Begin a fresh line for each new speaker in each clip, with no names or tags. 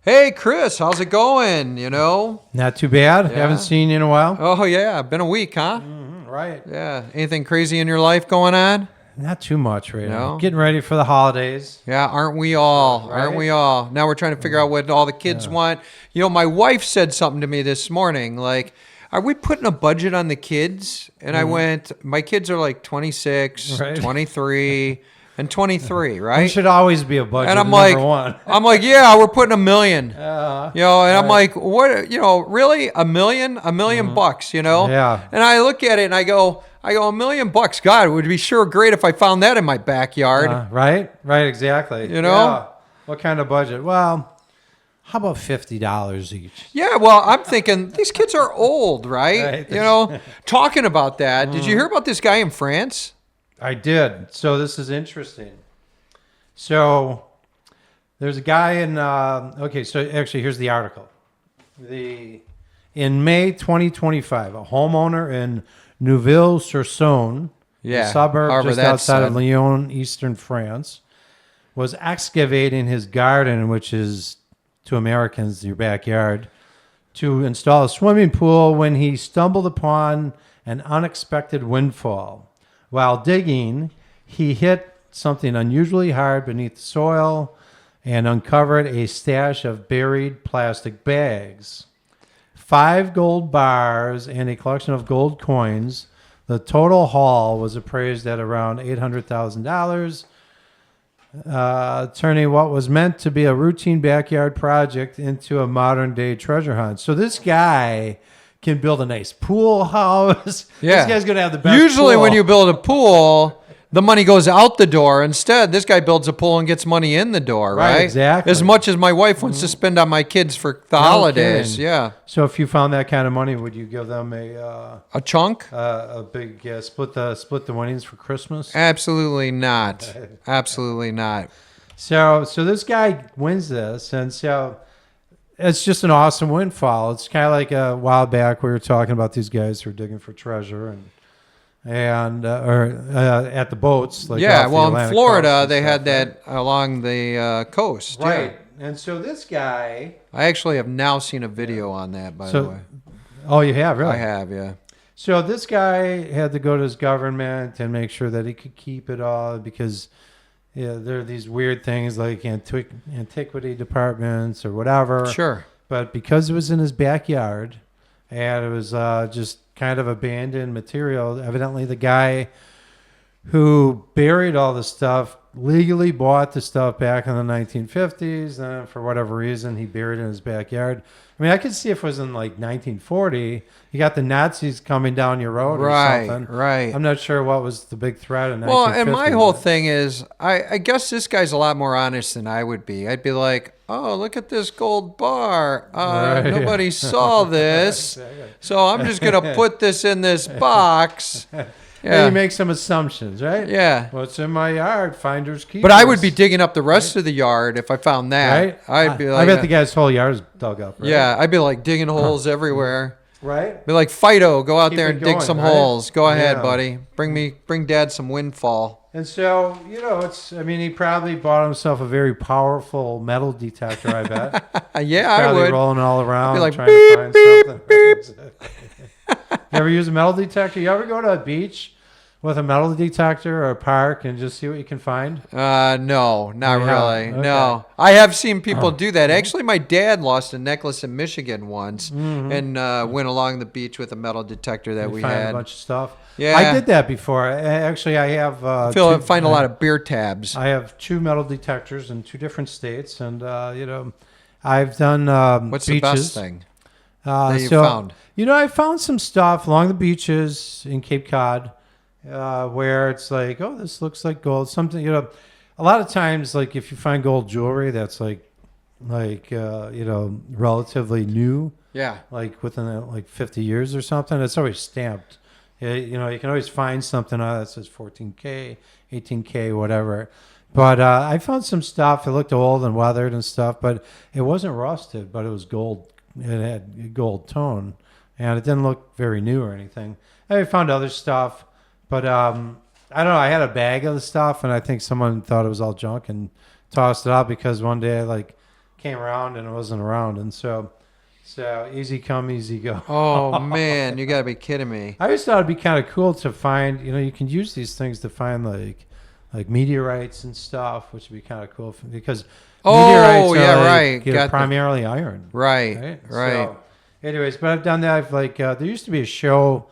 Hey, Chris, how's it going? You know?
Not too bad.
Yeah.
Haven't seen you in a while.
Oh, yeah. Been a week, huh?
Right.
Yeah. Anything crazy in your life going on?
Not too much right now.
No?
Getting ready for the holidays.
Yeah, aren't we all?
Right?
Aren't we all? Now we're trying to figure out what all the kids want. You know, my wife said something to me this morning, like, are we putting a budget on the kids? And I went, my kids are like 26,
Right.
23, and 23, right?
There should always be a budget.
And I'm
number
like,
one.
I'm like, yeah, we're putting $1 million.
Yeah.
You know, and I'm
Right.
like, what? You know, really, $1 million? $1 million bucks? You know?
Yeah.
And I look at it and I go, $1 million bucks. God, it would be sure great if I found that in my backyard.
Right, exactly.
You know?
Yeah. What kind of budget? Well, how about $50 each?
Yeah, well, I'm thinking these kids are old, right?
Right.
You know, talking about that. Did you hear about this guy in France?
I did. So this is interesting. So there's a guy in. Okay, so actually, here's the article. In May 2025, a homeowner in Neuville-sur-Saône,
Yeah,
a suburb
however
just
that's
outside of
said.
Lyon, eastern France, was excavating his garden, which is to Americans your backyard, to install a swimming pool when he stumbled upon an unexpected windfall. While digging, he hit something unusually hard beneath the soil and uncovered a stash of buried plastic bags. 5 gold bars and a collection of gold coins. The total haul was appraised at around $800,000, turning what was meant to be a routine backyard project into a modern-day treasure hunt. So this guy can build a nice pool house.
Yeah.
This guy's going to have the best
Usually
pool.
when you build a pool, the money goes out the door. Instead, this guy builds a pool and gets money in the door,
Right,
right?
exactly.
As much as my wife wants to spend on my kids for the holidays.
kidding.
Yeah.
So if you found that kind of money, would you give them a
chunk?
big split the winnings for Christmas?
Absolutely not. Absolutely not.
So this guy wins this, and so it's just an awesome windfall. It's kind of like a while back we were talking about these guys who are digging for treasure and at the boats. Like
Yeah,
off the
well, in
Atlantic
Florida,
coast and
they
stuff,
had that along the coast.
right?
Yeah.
And so this guy.
I actually have now seen a video on that, by the
So,
way.
oh, you have really?
I have, yeah.
So this guy had to go to his government and make sure that he could keep it all because there are these weird things like antiquity departments or whatever.
Sure.
But because it was in his backyard and it was just kind of abandoned material, evidently the guy who buried all the stuff legally bought the stuff back in the 1950s. And for whatever reason, he buried it in his backyard. I mean, I could see if it was in like 1940, you got the Nazis coming down your road or something.
Right.
I'm not sure what was the big threat in 1950.
Well, and my whole thing is, I guess this guy's a lot more honest than I would be. I'd be like, oh, look at this gold bar.
Right.
Nobody saw this.
Exactly.
So I'm just going to put this in this box.
Yeah.
Yeah.
You make some assumptions, right?
Yeah.
What's in my yard? Finders keepers.
But I would be digging up the rest of the yard if I found that.
Right?
I'd be like,
I bet the guy's whole yard is dug up, right?
yeah, I'd be like digging holes everywhere.
Right?
Be like, Fido, go out
Keep
there
it
and dig
going,
some
right?
holes. Go ahead,
Yeah.
buddy. Bring Dad some windfall.
And so, he probably bought himself a very powerful metal detector, I bet.
Yeah, I
Probably
would.
rolling all around
Be like,
trying
beep,
to find something. You ever use a metal detector? You ever go to a beach with a metal detector or a park and just see what you can find?
No, not
Yeah,
really.
okay.
No, I have seen people do that. Actually, my dad lost a necklace in Michigan once, and went along the beach with a metal detector that we
Find
had.
a bunch of stuff.
Yeah.
I did that before. Actually, I have.
Find a lot of beer tabs.
I have 2 metal detectors in 2 different states, and I've done
What's
beaches.
the best thing that you
so,
found?
I found some stuff along the beaches in Cape Cod where it's like, oh, this looks like gold. Something, a lot of times, like if you find gold jewelry that's like relatively new,
Yeah.
like within like 50 years or something, it's always stamped. You can always find something that says 14K, 18K, whatever. But I found some stuff. It looked old and weathered and stuff, but it wasn't rusted, but it was gold. It had a gold tone, and it didn't look very new or anything. I found other stuff, but I don't know. I had a bag of the stuff, and I think someone thought it was all junk and tossed it out because one day I came around and it wasn't around, and so easy come, easy go.
Oh man, you gotta be kidding me.
I always thought it'd be kind of cool to find, you can use these things to find like meteorites and stuff, which would be kind of cool because meteorites are
right.
primarily iron.
Right.
So, anyways, but I've done that. I've there used to be a show,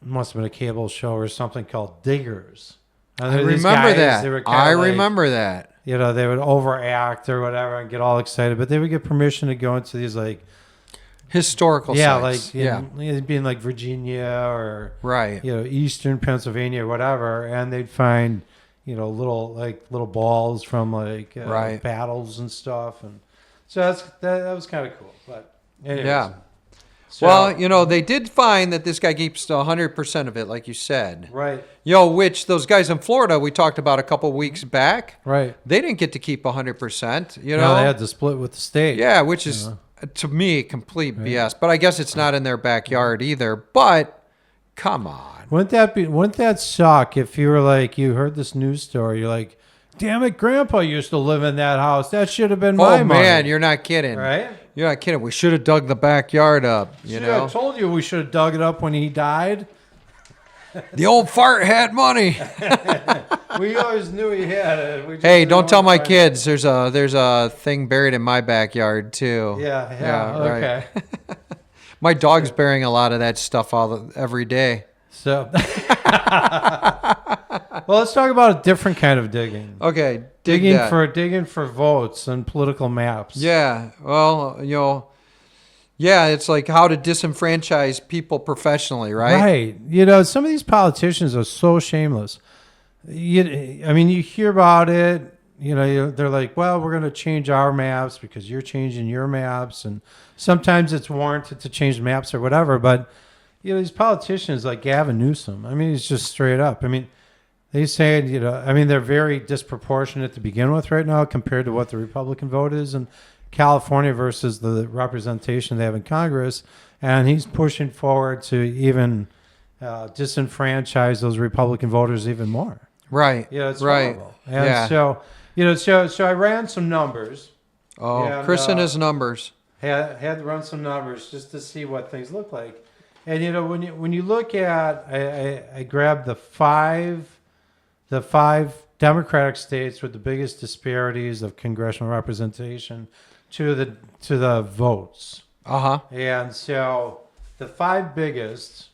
must have been a cable show or something called Diggers.
I remember that. I remember that.
They would overact or whatever and get all excited, but they would get permission to go into these
historical sites.
Being like Virginia or
right.
Eastern Pennsylvania or whatever, and they'd find little balls from
right.
battles and stuff, and so that was kind of cool. But anyways.
Yeah. Well, they did find that this guy keeps 100% of it, like you said.
Right.
Which those guys in Florida we talked about a couple weeks back.
Right.
They didn't get to keep 100%.
No, they had to split with the state.
Yeah, which is to me complete BS. But I guess it's not in their backyard either. But come on.
Wouldn't that suck if you were you heard this news story? You're like, damn it, Grandpa used to live in that house. That should have been my money.
Oh man, you're not kidding.
Right.
You're not kidding. We should have dug the backyard up.
I told you we should have dug it up when he died.
The old fart had money.
We always knew he had it.
Hey, don't tell my kids. There's a thing buried in my backyard too.
Yeah. Okay.
Right. My dog's burying a lot of that stuff every day.
So, well, let's talk about a different kind of digging.
Okay,
digging for votes and political maps.
Yeah, well, it's like how to disenfranchise people professionally, right?
Right. Some of these politicians are so shameless. You hear about it. They're like, well, we're going to change our maps because you're changing your maps, and sometimes it's warranted to change maps or whatever, but. These politicians like Gavin Newsom, he's just straight up. They say, they're very disproportionate to begin with right now compared to what the Republican vote is in California versus the representation they have in Congress. And he's pushing forward to even disenfranchise those Republican voters even more.
Right.
It's
right.
horrible. And so I ran some numbers.
Oh, Chris and his numbers.
Had to run some numbers just to see what things look like. And when you look at, I grabbed the five Democratic states with the biggest disparities of congressional representation to the votes. And so the five biggest.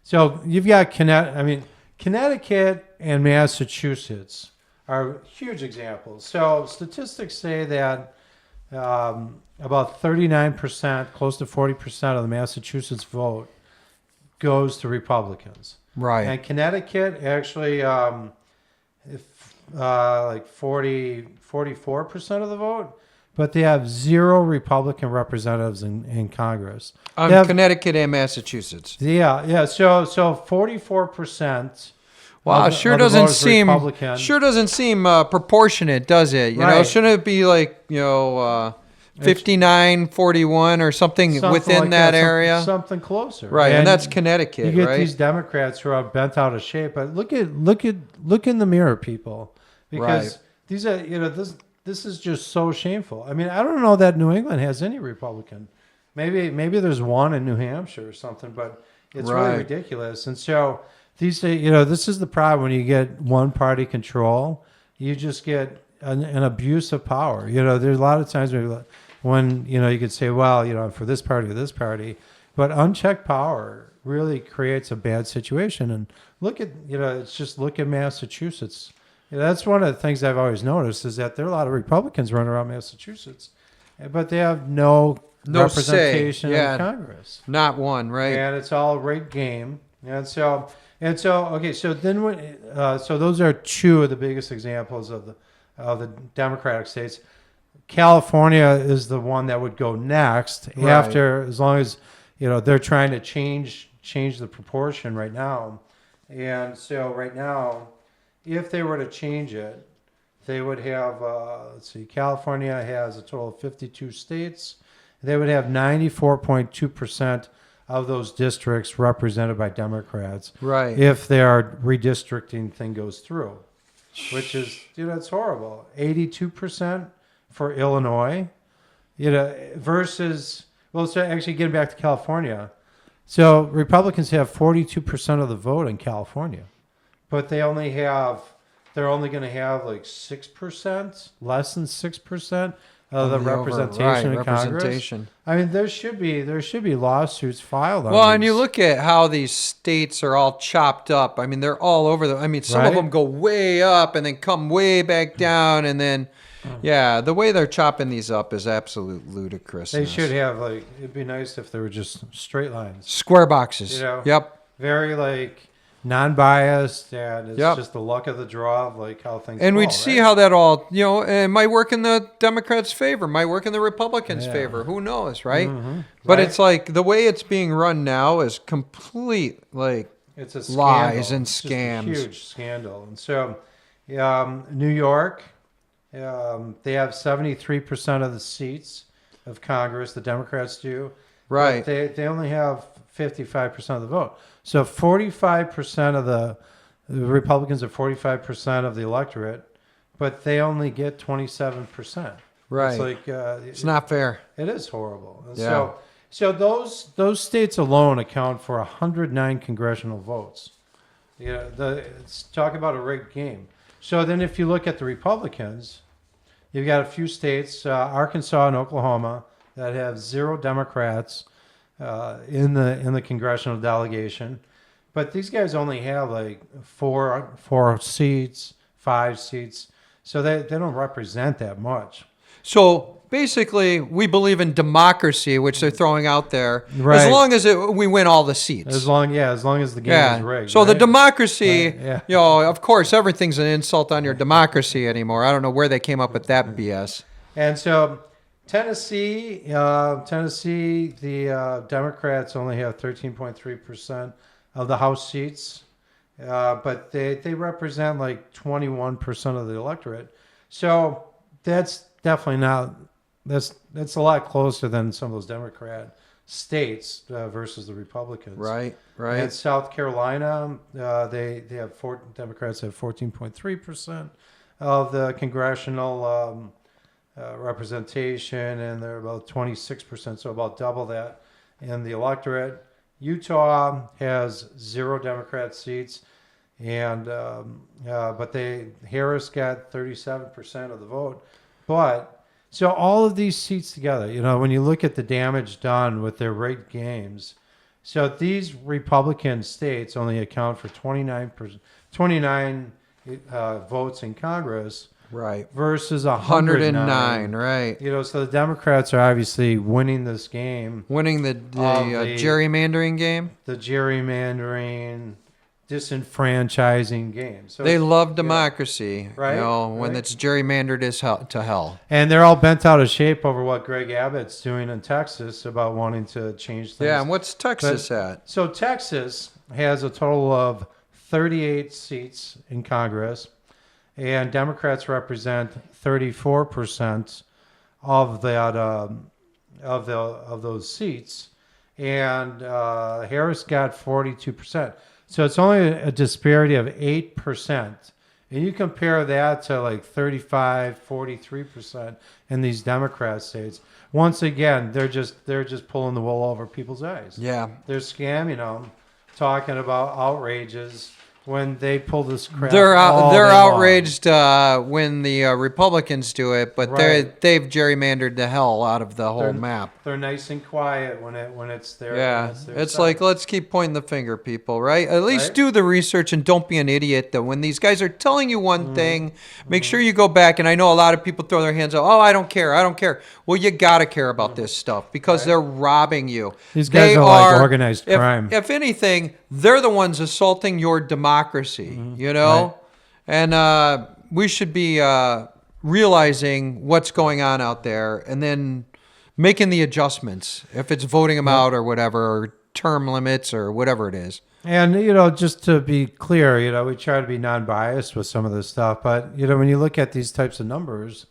So you've got Connecticut and Massachusetts are huge examples. So statistics say that about 39%, close to 40% of the Massachusetts vote goes to Republicans.
Right.
And Connecticut actually, 44% of the vote, but they have 0 Republican representatives in Congress.
Connecticut and Massachusetts.
Yeah. So 44%.
Wow, sure doesn't seem proportionate, does it? Shouldn't it be 59-41 or something within like that area?
Something closer.
Right, and that's Connecticut,
you get these Democrats who are bent out of shape. But look in the mirror, people. Because these are, this is just so shameful. I don't know that New England has any Republican. Maybe there's one in New Hampshire or something, but it's really ridiculous. And so these, this is the problem when you get one party control. You just get an abuse of power. There's a lot of times when you could say, well, I'm for this party or this party, but unchecked power really creates a bad situation. And look at Massachusetts. That's one of the things I've always noticed is that there are a lot of Republicans running around Massachusetts, but they have no representation in Congress.
Not one, right?
And it's all a rigged game. And so okay. So then so those are two of the biggest examples of the Democratic states. California is the one that would go next after, as long as they're trying to change the proportion right now. And so right now, if they were to change it, they would have California has a total of 52 states. They would have 94.2% of those districts represented by Democrats.
Right.
If their redistricting thing goes through. Which is, it's horrible. 82% for Illinois, versus, well, so actually getting back to California. So Republicans have 42% of the vote in California, but they're only going to have like 6%, less than 6% of the representation in Congress. I mean, there should be lawsuits filed on
Well,
these.
and you look at how these states are all chopped up. I mean, they're all over some of them go way up and then come way back down, and then, the way they're chopping these up is absolute ludicrous.
They should have, like, it'd be nice if they were just straight lines.
Square boxes. Yep.
Very, like, non-biased, and it's just the luck of the draw of, like, how things
And
fall,
we'd see how that all, it might work in the Democrats' favor, might work in the Republicans' favor. Who knows, right?
Mm-hmm.
But it's like the way it's being run now is complete, like,
it's a
lies and
it's
scams.
Just a huge scandal. And so, New York, they have 73% of the seats of Congress. The Democrats do.
Right.
But they only have 55% of the vote. So 45% of the Republicans are 45% of the electorate, but they only get 27%.
Right.
It's like
it's not fair.
It is horrible. And
Yeah.
So those states alone account for 109 congressional votes. Let's talk about a rigged game. So then, if you look at the Republicans, you've got a few states, Arkansas and Oklahoma, that have 0 Democrats in the congressional delegation, but these guys only have like 4 seats, 5 seats, so they don't represent that much.
So basically, we believe in democracy, which they're throwing out there,
Right.
as long as we win all the seats.
As long as the game is rigged.
So the
right?
democracy,
Right, yeah.
of course, everything's an insult on your democracy anymore. I don't know where they came up with that BS.
And so Tennessee, the Democrats only have 13.3% of the House seats, but they represent like 21% of the electorate. So that's definitely not, that's a lot closer than some of those Democrat states versus the Republicans.
Right.
And South Carolina, Democrats have 14.3% of the congressional representation, and they're about 26%, so about double that in the electorate. Utah has 0 Democrat seats, and but Harris got 37% of the vote. But so all of these seats together, when you look at the damage done with their rigged games, so these Republican states only account for 29 votes in Congress.
Right.
Versus 109.
Right.
So the Democrats are obviously winning this game.
Winning the gerrymandering game.
The gerrymandering, disenfranchising game. So
they love democracy.
Right.
When it's gerrymandered to hell.
And they're all bent out of shape over what Greg Abbott's doing in Texas about wanting to change things.
Yeah, and what's Texas at?
So Texas has a total of 38 seats in Congress. And Democrats represent 34% of that of those seats, and Harris got 42%. So it's only a disparity of 8%. And you compare that to like 35, 43% in these Democrat states. Once again, they're just pulling the wool over people's eyes.
Yeah,
they're scamming them, talking about outrages. When they pull this crap,
they're outraged when the Republicans do it, but they've gerrymandered the hell out of the whole map.
They're nice and quiet when it's there.
Yeah, it's like, let's keep pointing the finger, people. Right? At least do the research and don't be an idiot. That when these guys are telling you one thing, make sure you go back. And I know a lot of people throw their hands up. Oh, I don't care. Well, you gotta care about this stuff because they're robbing you.
These guys are like organized crime.
If anything, they're the ones assaulting your democracy. And we should be realizing what's going on out there and then making the adjustments if it's voting them out or whatever, or term limits or whatever it is.
And just to be clear, we try to be non-biased with some of this stuff, but when you look at these types of numbers,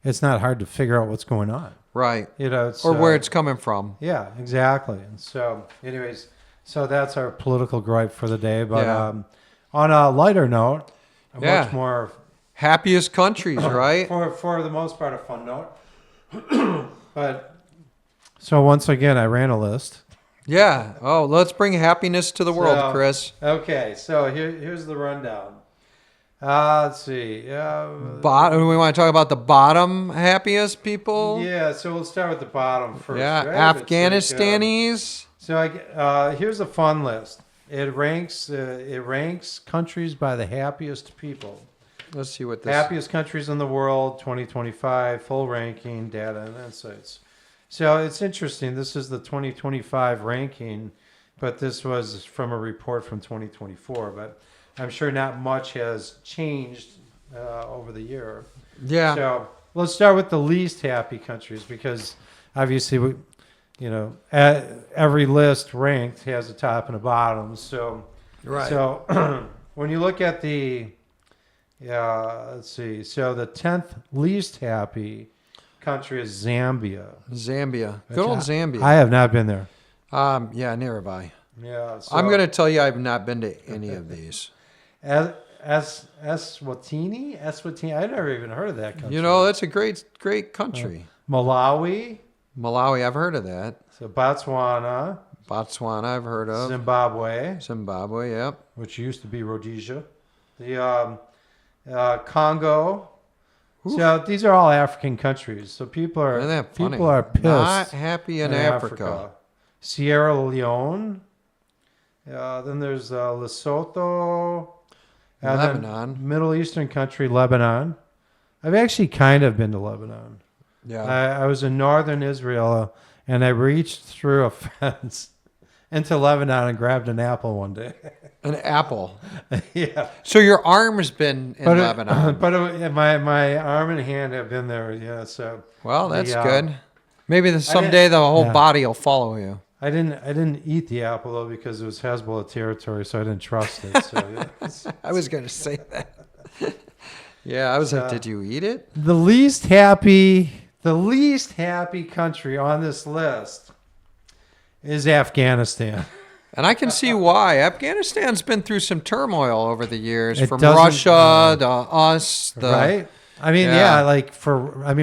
it's not hard to figure out what's going on.
Right.
It's,
or where it's coming from.
Yeah, exactly. And so anyways, so that's our political gripe for the day. But on a lighter note, a much more
Happiest countries, right?
For the most part, a fun note. But so once again, I ran a list.
Yeah. Oh, let's bring happiness to the world, Chris.
Okay, so here's the rundown. Let's see.
We want to talk about the bottom happiest people.
Yeah, so we'll start with the bottom first.
Yeah,
right?
Afghanistanis.
Here's a fun list. It ranks countries by the happiest people.
Let's see what this.
Happiest countries in the world, 2025, full ranking, data and insights. So it's interesting. This is the 2025 ranking, but this was from a report from 2024. But I'm sure not much has changed over the year.
Yeah.
So let's start with the least happy countries because obviously, every list ranked has a top and a bottom. So,
Right.
So when you look at let's see. So the 10th least happy country is Zambia.
Zambia. Good old Zambia.
I have not been there.
Yeah, near have I.
Yeah. So,
I'm going to tell you I've not been to any of these.
Eswatini? I've never even heard of that country.
That's a great country.
Malawi.
Malawi, I've heard of that.
So Botswana.
Botswana, I've heard of.
Zimbabwe,
yep.
which used to be Rhodesia. The Congo.
Oof.
So these are all African countries. So people are pissed.
Not happy in Africa.
Sierra Leone. Then there's Lesotho. And
Lebanon.
then Middle Eastern country, Lebanon. I've actually kind of been to Lebanon.
Yeah.
I was in northern Israel, and I reached through a fence into Lebanon and grabbed an apple one day.
An apple.
Yeah.
So your arm's been in Lebanon.
My arm and hand have been there. Yeah. So.
Well, that's good. Maybe someday the whole body will follow you.
I didn't eat the apple though because it was Hezbollah territory, so I didn't trust it. So
I was going to say that. Yeah, I was like, did you eat it?
The least happy country on this list is Afghanistan.
And I can see why. Afghanistan's been through some turmoil over the years, from
doesn't-
Russia to us.
Right? I mean,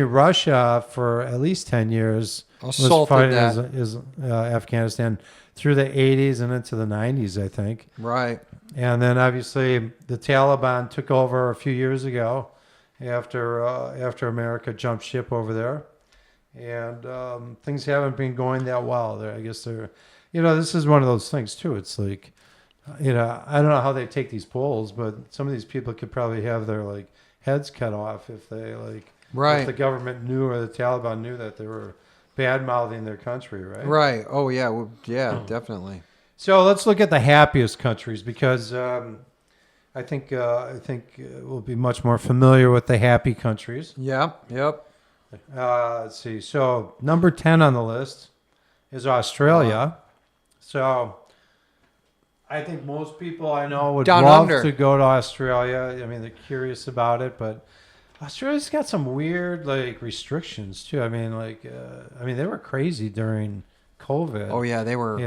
Russia for at least 10 years was
Assaulted
fighting Afghanistan through the 80s and into the 90s, I think.
Right.
And then obviously the Taliban took over a few years ago after America jumped ship over there. And things haven't been going that well there. I guess this is one of those things too. It's like, I don't know how they take these polls, but some of these people could probably have their heads cut off if they if the government knew or the Taliban knew that they were bad mouthing their country, right?
Right. Oh yeah. Well, yeah, definitely.
So let's look at the happiest countries because I think we'll be much more familiar with the happy countries.
Yep.
Let's see. So number 10 on the list is Australia. So I think most people I know would
Down
love
under.
to go to Australia. I mean, they're curious about it, but Australia's got some weird restrictions too. I mean, they were crazy during COVID.
Oh yeah, they were.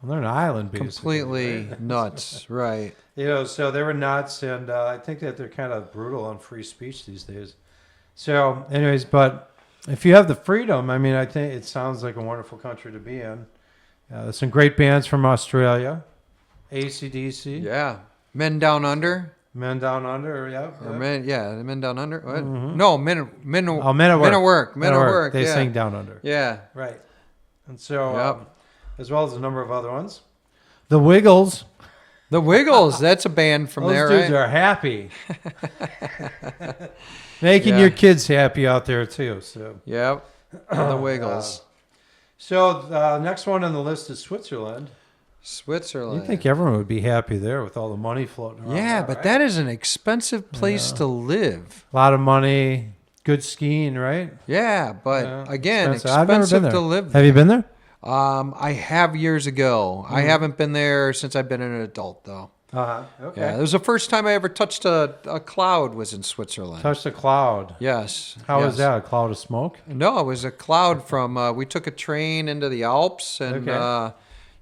They're an island basically.
Completely nuts. Right.
So they were nuts, and I think that they're kind of brutal on free speech these days. So, anyways, but if you have the freedom, I mean, I think it sounds like a wonderful country to be in. There's some great bands from Australia. AC/DC.
Yeah. Men Down Under.
Men Down Under, yeah.
Or Men Down Under. What?
Mm-hmm.
No, Men at Work.
Men at Work. They
yeah.
sing Down Under.
Yeah.
Right. And so,
Yep.
as well as a number of other ones. The Wiggles.
The Wiggles. That's a band from
Those
there,
dudes
right?
are happy. Making
Yeah.
your kids happy out there too. So.
Yep. The Wiggles.
So the next one on the list is Switzerland.
Switzerland.
You think everyone would be happy there with all the money floating around?
Yeah,
there,
but
right?
that is an expensive place to live.
A lot of money, good skiing, right?
Yeah, but
Yeah,
again,
expensive. I've never been
expensive
there.
to live.
Have you been there?
I have years ago. I haven't been there since I've been an adult, though.
Okay.
Yeah, it was the first time I ever touched a cloud was in Switzerland.
Touched a cloud.
Yes.
How
yes.
was that? A cloud of smoke?
No, it was a cloud from. We took a train into the Alps, and
Okay.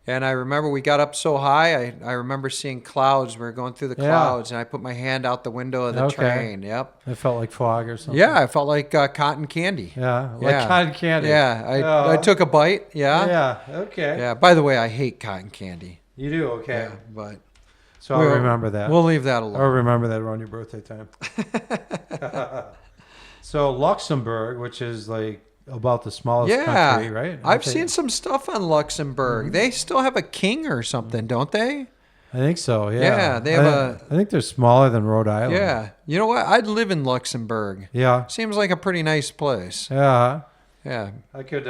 And I remember we got up so high. I remember seeing clouds. We were going through the clouds, and I put my hand out the window of the train. Yep.
It felt like fog or something.
Yeah, I felt like cotton candy.
Yeah, like cotton candy.
Yeah, I took a bite. Yeah.
Yeah. Okay.
Yeah. By the way, I hate cotton candy.
You do. Okay.
Yeah, but
so I'll remember that.
We'll leave that alone.
Or remember that around your birthday time. So Luxembourg, which is like about the smallest country, right?
I've seen some stuff on Luxembourg. They still have a king or something, don't they?
I think so. Yeah.
Yeah, they have
I think they're smaller than Rhode Island.
Yeah. You know what? I'd live in Luxembourg.
Yeah.
Seems like a pretty nice place.
Yeah.
Yeah.
I could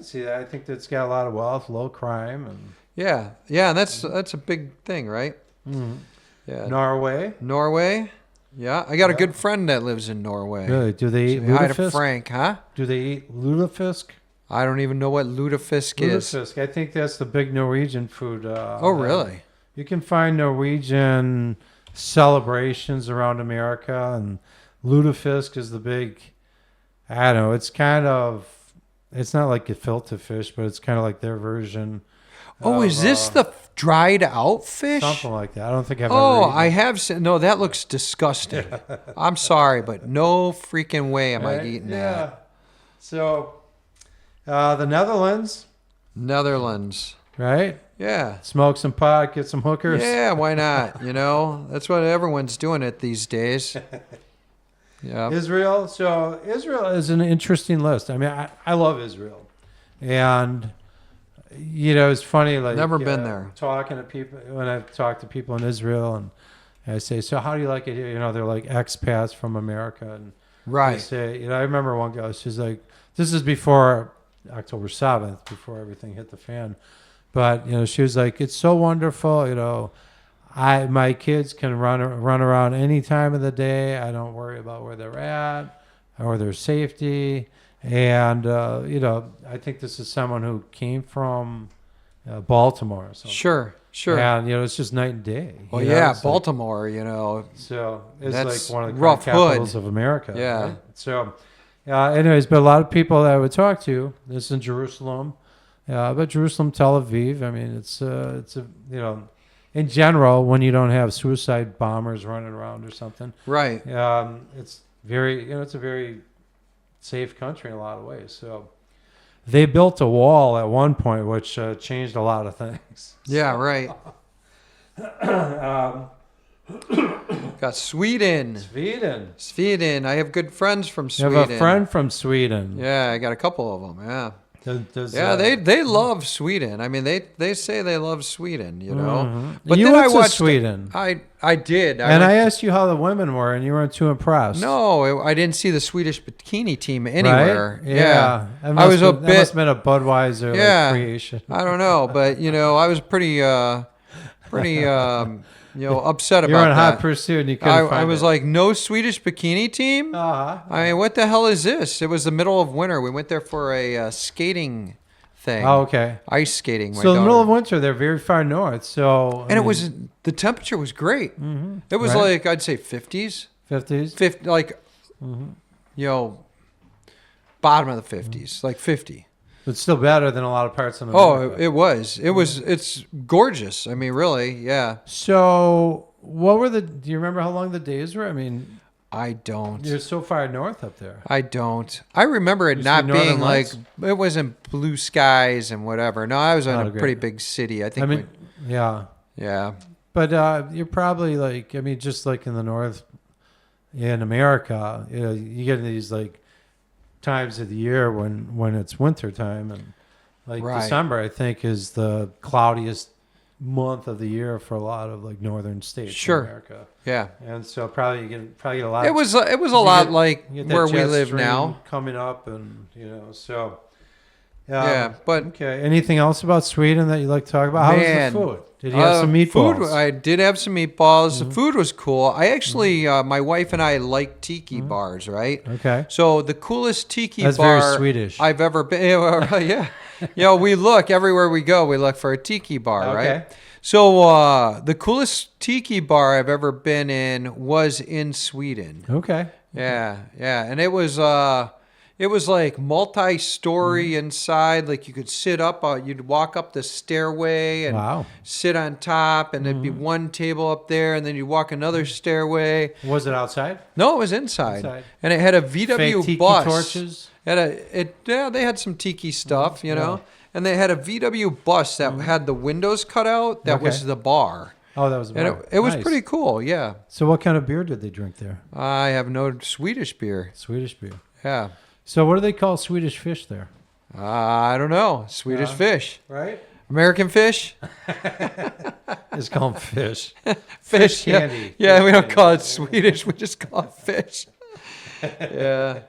see that. I think that's got a lot of wealth, low crime, and
Yeah. Yeah, and that's a big thing, right? Yeah. Norway. Yeah, I got a good friend that lives in Norway.
Really? Do they eat
Hi to
lutefisk?
Frank, huh?
Do they eat lutefisk?
I don't even know what lutefisk is.
Lutefisk. I think that's the big Norwegian food.
Oh, really?
You can find Norwegian celebrations around America, and lutefisk is the big. I don't know. It's kind of. It's not like gefilte fish, but it's kind of like their version.
Oh, is this the dried out fish?
Something like that. I don't think I've
Oh,
ever eaten
I have seen. No, that looks disgusting. I'm sorry, but no freaking way am I eating that.
So, the Netherlands, right?
Yeah.
Smoke some pot, get some hookers.
Yeah, why not? You know, that's what everyone's doing it these days. Yeah.
Israel. So Israel is an interesting list. I mean, I love Israel, and it's funny. Like
Never been there.
Talking to people when I've talked to people in Israel, and I say, "So how do you like it here?" They're like expats from America, and
Right.
they say, I remember one guy. She's like, "This is before October 7th, before everything hit the fan." But she was like, "It's so wonderful. My kids can run around any time of the day. I don't worry about where they're at or their safety." And I think this is someone who came from Baltimore or something.
Sure.
And it's just night and day.
Well, Baltimore.
So it's
that's
like one of the
rough
capitals
hood.
of America.
Yeah.
Right? So, anyways, but a lot of people that I would talk to, this is in Jerusalem. But Jerusalem, Tel Aviv. I mean, it's in general, when you don't have suicide bombers running around or something,
Right.
it's very, it's a very safe country in a lot of ways. So they built a wall at one point, which changed a lot of things.
Yeah, right. Got Sweden. Sweden. I have good friends from
You
Sweden.
have a friend from Sweden.
Yeah, I got a couple of them. Yeah.
Does,
They love Sweden. I mean, they say they love Sweden,
Mm-hmm.
But
you
then
went
I watched
to Sweden.
I did.
And I asked you how the women were, and you weren't too impressed.
No, I didn't see the Swedish bikini team anywhere.
Right? Yeah.
I was
that must have been a Budweiser creation.
I don't know, but I was pretty upset about that.
You're on hot pursuit, and you couldn't find
I was
it.
like, no Swedish bikini team?
Uh-huh.
I mean, what the hell is this? It was the middle of winter. We went there for a skating thing.
Oh, okay.
Ice skating.
So in the middle of winter, they're very far north. So
And the temperature was great.
Mm-hmm.
It was
Right.
like, I'd say 50s.
50s.
50, like, bottom of the 50s, like 50.
It's still better than a lot of parts of
Oh,
America.
it was. It's gorgeous. I mean, really, yeah.
So what were do you remember how long the days were? I mean,
I don't.
you're so far north up there.
I don't. I remember it
You
not
see
being
Northern
like,
Lights?
it wasn't blue skies and whatever. No, I was in
Not
a
great.
pretty big city. I think.
I mean, yeah.
Yeah.
But you're probably like, I mean, just like in the north, in America, you get these like times of the year when it's winter time, and like
Right.
December, I think, is the cloudiest month of the year for a lot of like northern states
Sure.
in America.
Yeah.
And so probably you get a lot.
It was a
you
lot
get-
like
you get that
where we
jet
live
stream
now.
coming up, and so.
Yeah, but
Okay. Anything else about Sweden that you'd like to talk about? How
Man.
was the food? Did you have some meatballs?
Food, I did have some meatballs.
Mm-hmm.
The food was cool. I actually, my wife and I like tiki bars, right?
Okay.
So the coolest tiki
That's
bar
very Swedish.
I've ever been. Yeah. We look everywhere we go. We look for a tiki bar,
Okay.
right? So the coolest tiki bar I've ever been in was in Sweden.
Okay.
Yeah, and it was It was like multi-story inside. Like you could sit up, you'd walk up the stairway and
Wow.
sit on top, and there'd be one table up there, and then you'd walk another stairway.
Was it outside?
No, it was inside.
Inside.
And it had a VW
Fake tiki
bus.
torches?
Yeah, they had some tiki stuff, you know. And they had a VW bus that had the windows cut out. That was the bar.
Oh, that was the
And
bar.
it was
Nice.
pretty cool, yeah.
So what kind of beer did they drink there?
I have no Swedish beer.
Swedish beer.
Yeah.
So what do they call Swedish fish there?
I don't know. Swedish fish.
Right?
American fish?
It's called fish.
Fish
candy.
Yeah,
Fish
we don't
candy.
call it Swedish. We just call it fish. Yeah.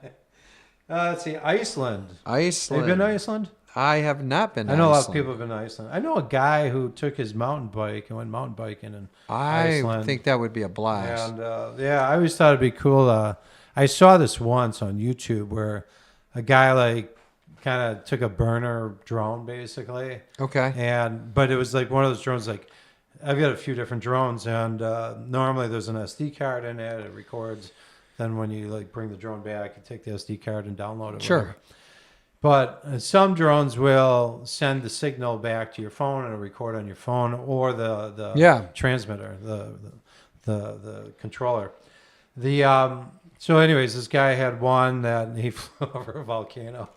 Let's see. Iceland.
Iceland.
Have you been to Iceland?
I have not been to
I know a lot of
Iceland.
people have been to Iceland. I know a guy who took his mountain bike and went mountain biking in Iceland.
I think that would be a blast.
And I always thought it'd be cool. I saw this once on YouTube where a guy like kind of took a burner drone basically,
Okay.
but it was like one of those drones. Like I've got a few different drones, and normally there's an SD card in it. It records. Then when you like bring the drone back, you take the SD card and download it.
Sure.
Whatever. But some drones will send the signal back to your phone and it'll record on your phone or the transmitter, the controller. So anyways, this guy had one that he flew over a volcano.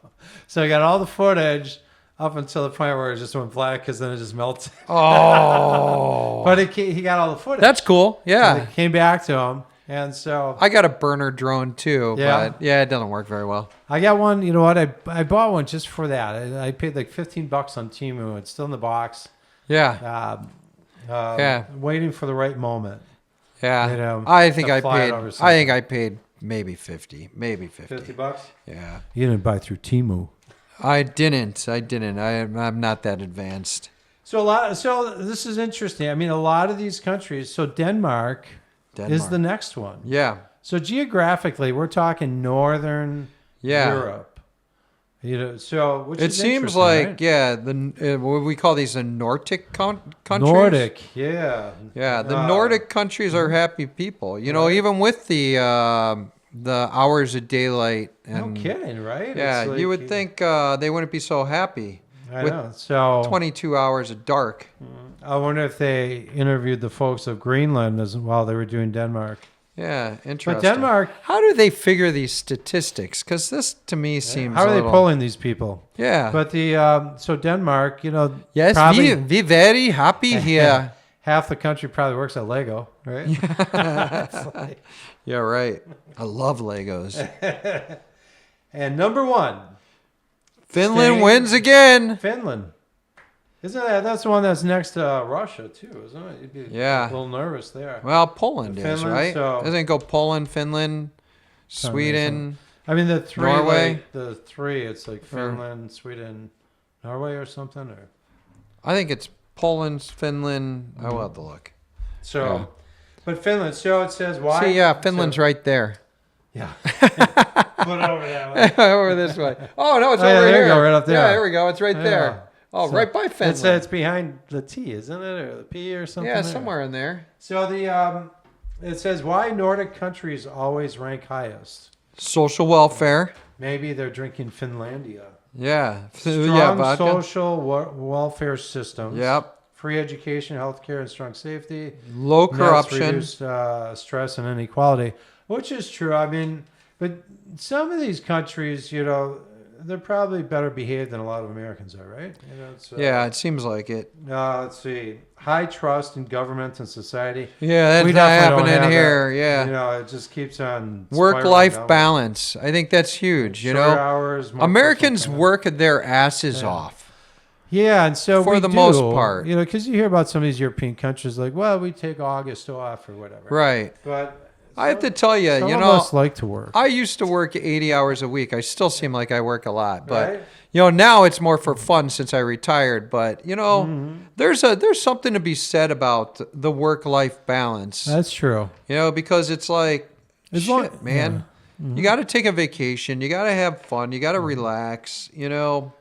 So he got all the footage up until the point where it just went black because then it just melted.
Oh.
But he got all the footage.
That's cool.
And
Yeah.
it came back to him. And so
I got a burner drone too,
Yeah.
but yeah, it doesn't work very well.
I got one. You know what? I bought one just for that. I paid like $15 on Temu. It's still in the box.
Yeah. Yeah.
Waiting for the right moment.
Yeah.
You know,
I think
to
I
fly it
paid
over
I
something.
think I paid maybe 50. Maybe 50.
$50.
Yeah.
You didn't buy through Temu.
I didn't. I'm not that advanced.
So this is interesting. I mean, a lot of these countries. So Denmark is the next one.
Yeah.
So geographically, we're talking northern Europe. You know, so which
It
is
seems
interesting,
like
right?
what we call these the Nordic countries.
Nordic, yeah.
Yeah, the Nordic countries are happy people. You know, even with the hours of daylight. And,
No kidding, right?
Yeah,
It's like
you would think they wouldn't be so happy
I
with
know. So
22 hours of dark.
I wonder if they interviewed the folks of Greenland while they were doing Denmark.
Yeah, interesting.
But Denmark,
How do they figure these statistics? Because this to me seems
how are
a
they
little,
pulling these people?
Yeah.
But so Denmark, you know,
Yes,
probably
we very happy here.
half the country probably works at Lego, right?
Yeah, right. I love Legos.
And number one,
Finland
Staying-
wins again.
Finland. Isn't that's the one that's next to Russia too, isn't it? You'd be
Yeah.
a little nervous there.
Well, Poland is,
Finland,
right?
so-
Doesn't it go Poland, Finland, Sweden?
I mean, the three,
Norway?
it's like Finland, Sweden, Norway or something. Or
I think it's Poland, Finland. I will have to look.
So,
Yeah.
but Finland, so it says why?
See, yeah, Finland's right there.
Yeah. Put it over that way.
Over this way. Oh, no, it's
Oh, yeah,
over
there
here.
you go, right up there.
Yeah, here we go. It's right
Yeah.
there. Oh,
So
right by Finland.
It's behind the T, isn't it? Or the P or something?
Yeah,
there?
somewhere in there.
So it says why Nordic countries always rank highest.
Social welfare.
Maybe they're drinking Finlandia.
Yeah.
Strong
Yeah, vodka.
social welfare systems.
Yep.
Free education, healthcare, and strong safety.
Low
Nets
corruption.
reduce stress and inequality, which is true. I mean, but some of these countries, you know, they're probably better behaved than a lot of Americans are, right? You know, it's,
Yeah, it seems like it.
let's see. High trust in government and society.
Yeah, that's
We
not
definitely don't
happening
have
here.
that.
Yeah.
You know, it just keeps on
Work-life
spiraling downward.
balance. I think that's huge. You
Shorter
know,
hours, more
Americans
personal time.
work their asses off.
Yeah, and so
For
we
the
do,
most part.
you know, because you hear about some of these European countries like, well, we take August off or whatever.
Right.
But
I have to tell you,
some
you
of
know,
us like to work.
I used to work 80 hours a week. I still seem like I work a lot, but
Right.
you know, now it's more for fun since I retired. But you know,
Mm-hmm.
there's something to be said about the work-life balance.
That's true.
You know, because it's like,
As
shit,
long-
man,
Mm-hmm.
you got to take a vacation. You got to have fun. You got to relax. You know,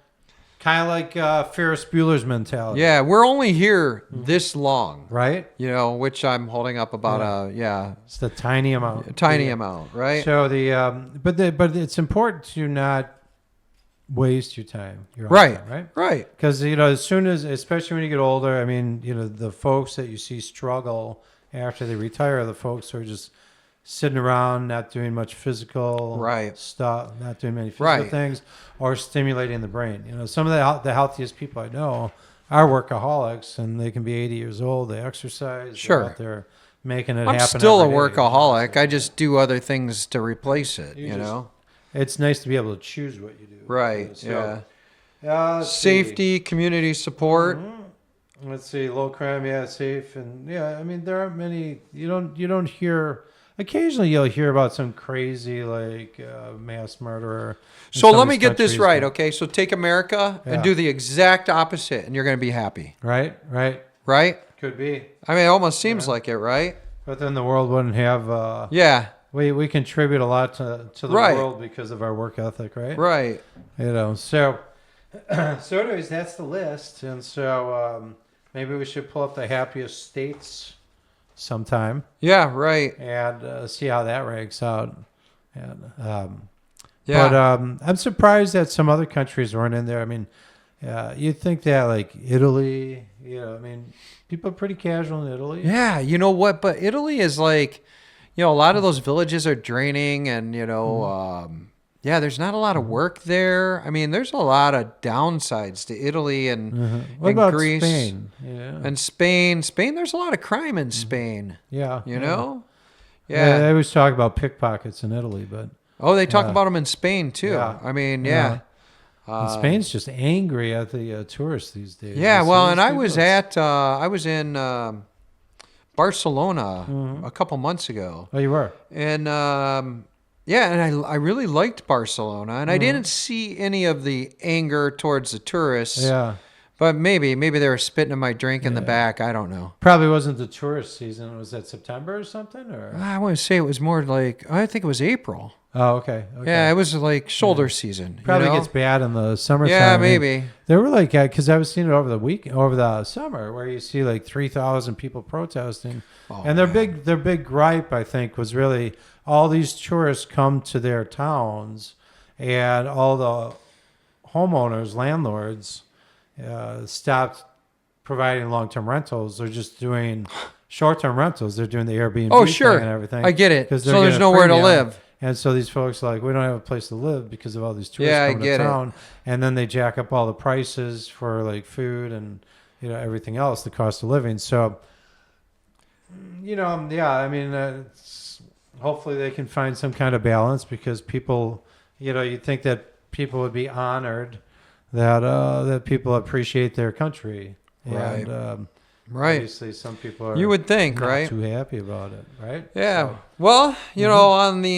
Kind of like Ferris Bueller's mentality.
Yeah, we're only here this long,
Right?
which I'm holding up about
It's the tiny amount.
a tiny amount, right?
So but it's important to not waste your time. Your own
Right,
time, right?
right.
Because as soon as, especially when you get older, I mean, the folks that you see struggle after they retire are the folks who are just sitting around, not doing much physical
Right.
stuff, not doing many physical
Right.
things, or stimulating the brain. Some of the healthiest people I know are workaholics, and they can be 80 years old. They exercise.
Sure.
They're out there making it
I'm
happen.
still a
every day.
workaholic. I just do other things to replace it,
You
you
just-
know?
It's nice to be able to choose what you do.
Right,
So,
yeah.
let's see.
Safety, community support.
Let's see, low crime, yeah, safe, and yeah. I mean, there aren't many. You don't hear. Occasionally, you'll hear about some crazy mass murderer. in
So
some
let
of
me
these
get this
countries,
right,
but-
okay? So take America
Yeah.
and do the exact opposite, and you're going to be happy,
Right,
right?
could be.
I mean, it almost seems like it, right?
But then the world wouldn't have.
Yeah,
We contribute a lot to the
Right.
world because of our work ethic, right?
right.
So anyways, that's the list, and so maybe we should pull up the happiest states sometime
Yeah, right.
and see how that ranks out. And
Yeah.
but I'm surprised that some other countries weren't in there. I mean, you'd think that like Italy, I mean, people are pretty casual in Italy.
Yeah, you know what? But Italy is like, a lot of those villages are draining, and yeah, there's not a lot of work there. I mean, there's a lot of downsides to Italy and,
What
and
about
Greece
Spain? Yeah,
and Spain. Spain, there's a lot of crime in Spain.
yeah,
You know?
Yeah,
Yeah.
they always talk about pickpockets in Italy, but
Oh, they talk
Yeah.
about them in Spain too.
Yeah.
I mean,
Yeah.
yeah.
and Spain's just angry at the tourists these days.
Yeah,
You see
well,
these
and I
people?
was I was in Barcelona a couple months ago,
Oh, you were.
and yeah, and I really liked Barcelona, and I didn't see any of the anger towards the tourists.
Yeah,
But maybe they were spitting in my drink in the back. I don't know.
probably wasn't the tourist season. Was that September or something? Or
I want to say it was more like, I think it was April.
oh, okay.
Yeah, it was like shoulder season.
Probably
you know?
gets bad in the summertime.
Yeah,
I mean,
maybe.
They were like, because I was seeing it over the summer, where you see like 3,000 people protesting,
Oh,
and their big gripe, I think, was really all these tourists come to their towns, and all the homeowners, landlords, stopped providing long-term rentals. They're just doing short-term rentals. They're doing the Airbnb
Oh, sure.
thing and everything.
I get it.
'Cause
So
they're
there's
getting a
nowhere to
premium.
live.
And so these folks are like, we don't have a place to live because of all these tourists
Yeah, I
coming
get
to
it.
town. And then they jack up all the prices for like food and everything else, the cost of living. So, yeah, I mean, hopefully they can find some kind of balance, because people, you'd think that people would be honored that people appreciate their country.
Right.
And
Right.
obviously some people are
You would think,
not
right?
too happy about it, right?
Yeah.
So-
Well, on the,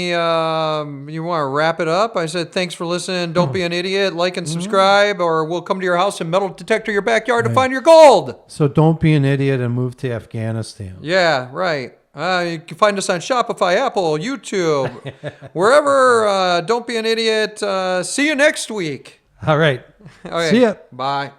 you want to wrap it up? I said, thanks for listening. Don't be an idiot. Like and subscribe, or we'll come to your house and metal detector your backyard to find your gold.
So don't be an idiot and move to Afghanistan.
Yeah, right. You can find us on Shopify, Apple, YouTube, wherever. Don't be an idiot. See you next week.
All right.
Okay.
See ya.
Bye.